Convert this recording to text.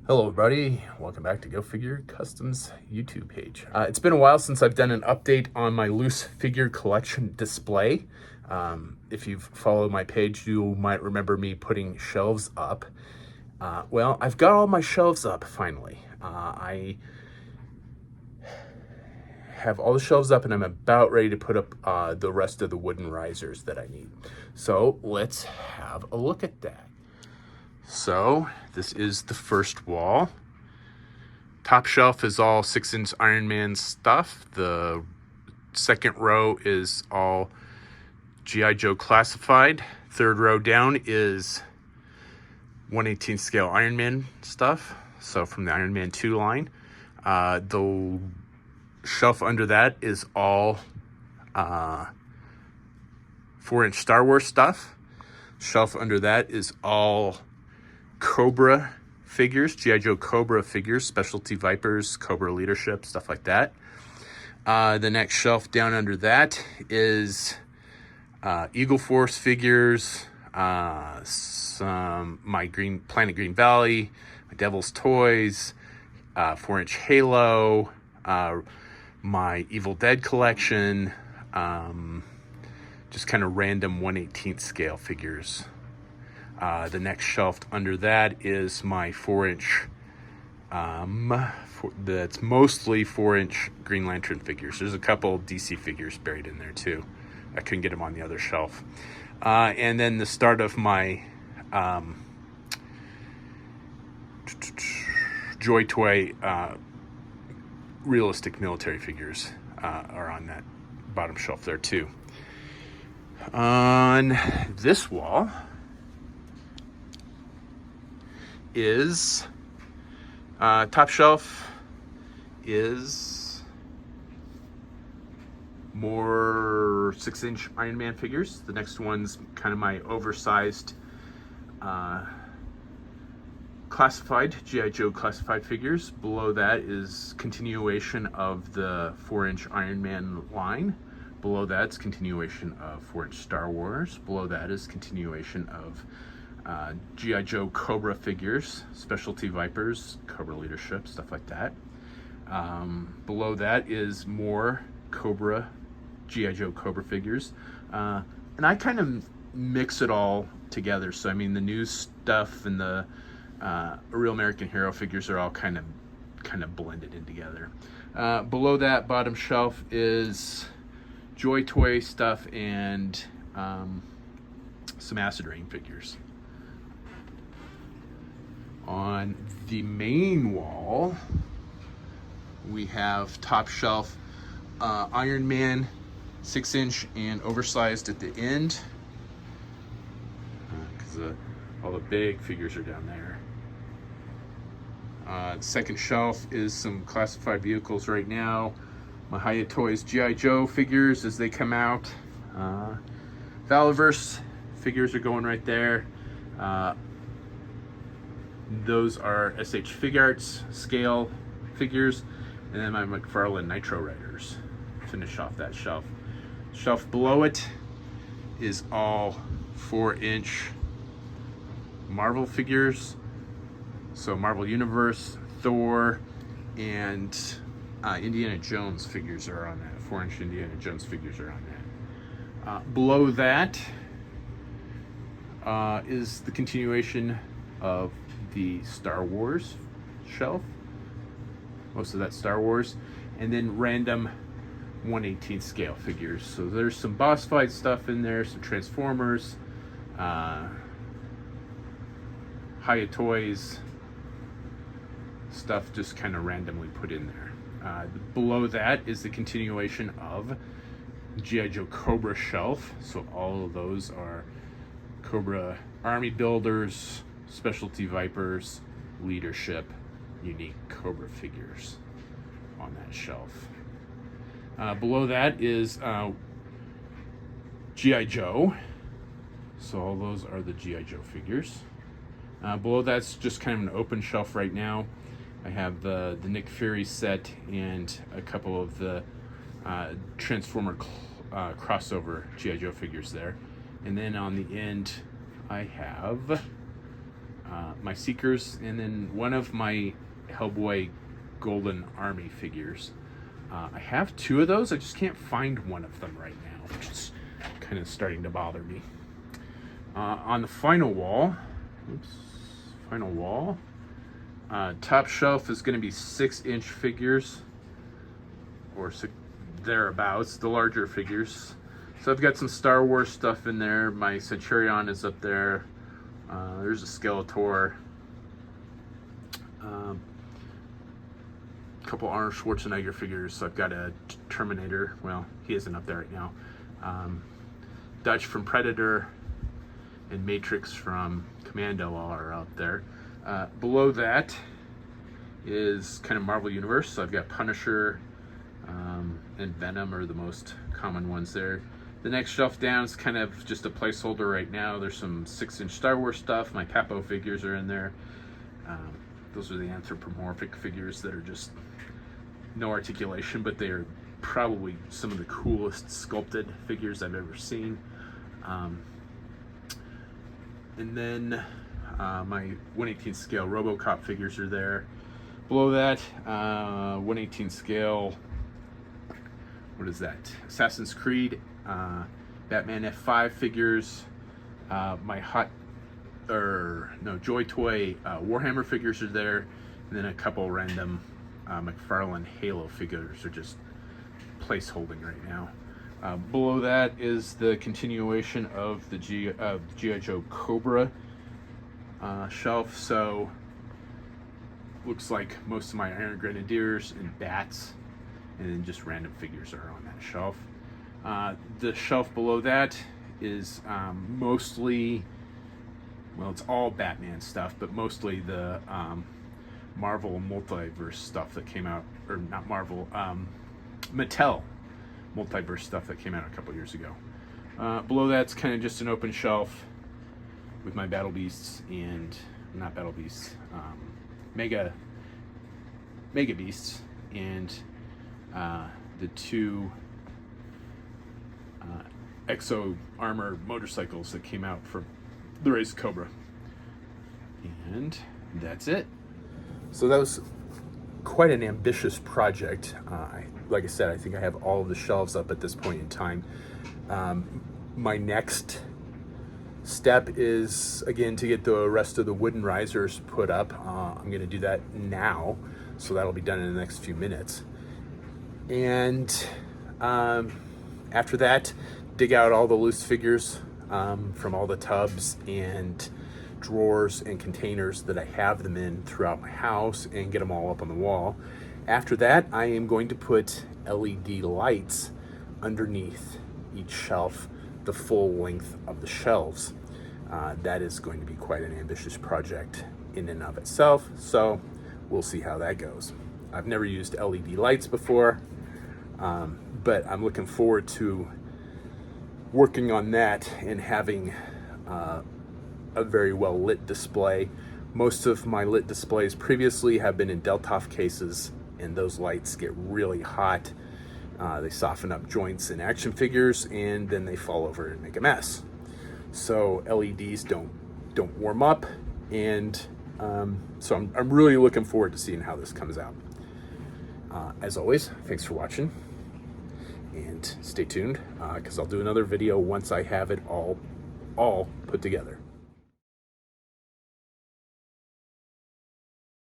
Hello everybody, welcome back to Go Figure Customs YouTube page. It's been a while since I've done an update on my loose figure collection display. If you've followed my page, you might remember me putting shelves up. Well, I've got all my shelves up finally. I have all the shelves up and I'm about ready to put up the rest of the wooden risers that I need. So let's have a look at that. So this is the first wall. Top shelf is all 6-inch Iron Man stuff. The second row is all G.I. Joe classified. Third row down is 1/18 scale Iron Man stuff. So from the Iron Man 2 line. The shelf under that is all 4-inch Star Wars stuff. Shelf under that is all Cobra figures, G.I. Joe Cobra figures, Specialty Vipers, Cobra Leadership, stuff like that. The next shelf down under that is Eagle Force figures, some my Planet Green Valley, my Devil's Toys, 4-inch Halo, my Evil Dead collection, just kind of random 1/18 scale figures. The next shelf under that is my 4-inch, that's mostly 4-inch Green Lantern figures. There's a couple DC figures buried in there too. I couldn't get them on the other shelf. And then the start of my Joy Toy realistic military figures are on that bottom shelf there too. On this wall is top shelf is more 6-inch Iron Man figures. The next one's kind of my oversized classified G.I. Joe classified figures. Below that is continuation of the 4-inch Iron Man line. Below that's continuation of 4-inch Star Wars. Below that is continuation of G.I. Joe Cobra figures, Specialty Vipers, Cobra Leadership, stuff like that. Below that is more Cobra, G.I. Joe Cobra figures. And I kind of mix it all together. So, I mean, the new stuff and the Real American Hero figures are all kind of blended in together. Below that bottom shelf is Joy Toy stuff and some Acid Rain figures. On the main wall, we have top shelf Iron Man 6-inch and oversized at the end, because all the big figures are down there. The second shelf is some classified vehicles right now. My Hiya Toys G.I. Joe figures as they come out. Valiverse figures are going right there. Those are SH Figuarts scale figures, and then my McFarlane Nitro Riders finish off that shelf. Shelf below it is all 4-inch Marvel figures, so Marvel Universe, Thor, and Indiana Jones figures are on that. 4-inch Indiana Jones figures are on that. Below that is the continuation of the Star Wars shelf, most of that Star Wars, and then random 1/18 scale figures. So there's some boss fight stuff in there, some Transformers, Hiya Toys stuff just kind of randomly put in there. Below that is the continuation of G.I. Joe Cobra shelf. So all of those are Cobra Army Builders, Specialty Vipers, Leadership, unique Cobra figures on that shelf. Below that is G.I. Joe. So all those are the G.I. Joe figures. Below that's just kind of an open shelf right now. I have the Nick Fury set and a couple of the Transformer crossover G.I. Joe figures there. And then on the end, I have my Seekers, and then one of my Hellboy Golden Army figures. I have 2 of those. I just can't find one of them right now, which is kind of starting to bother me. On the final wall, top shelf is going to be 6-inch figures, or thereabouts, the larger figures. So I've got some Star Wars stuff in there. My Centurion is up there. There's a Skeletor. A couple Arnold Schwarzenegger figures. So I've got a Terminator. Well, he isn't up there right now. Dutch from Predator and Matrix from Commando are out there. Below that is kind of Marvel Universe. So I've got Punisher and Venom are the most common ones there. The next shelf down is kind of just a placeholder right now. There's some 6-inch Star Wars stuff. My Papo figures are in there. Those are the anthropomorphic figures that are just no articulation, but they are probably some of the coolest sculpted figures I've ever seen. And then my 1/18 scale RoboCop figures are there. Below that, 1/18 scale, what is that? Assassin's Creed, Batman F5 figures, my Joy Toy Warhammer figures are there, and then a couple random McFarlane Halo figures are just placeholding right now. Below that is the continuation of the G.I. Joe Cobra shelf. So looks like most of my Iron Grenadiers and Bats, and then just random figures are on that shelf. The shelf below that is mostly, well, it's all Batman stuff, but mostly the Marvel Multiverse stuff that came out, or not Marvel, Mattel Multiverse stuff that came out a couple years ago. Below that's kind of just an open shelf with my Battle Beasts and, not Battle Beasts, Mega Beasts, and the 2 Exo Armor motorcycles that came out for the race Cobra. And that's it. So that was quite an ambitious project. Like I said, I think I have all of the shelves up at this point in time. My next step is, again, to get the rest of the wooden risers put up. I'm going to do that now, so that'll be done in the next few minutes. And after that, dig out all the loose figures from all the tubs and drawers and containers that I have them in throughout my house and get them all up on the wall. After that, I am going to put LED lights underneath each shelf, the full length of the shelves. That is going to be quite an ambitious project in and of itself, so we'll see how that goes. I've never used LED lights before, but I'm looking forward to working on that and having a very well lit display. Most of my lit displays previously have been in Deltoff cases, and those lights get really hot. They soften up joints in action figures, and then they fall over and make a mess. So LEDs don't warm up, and so I'm really looking forward to seeing how this comes out. As always, thanks for watching, and stay tuned because I'll do another video once I have it all put together.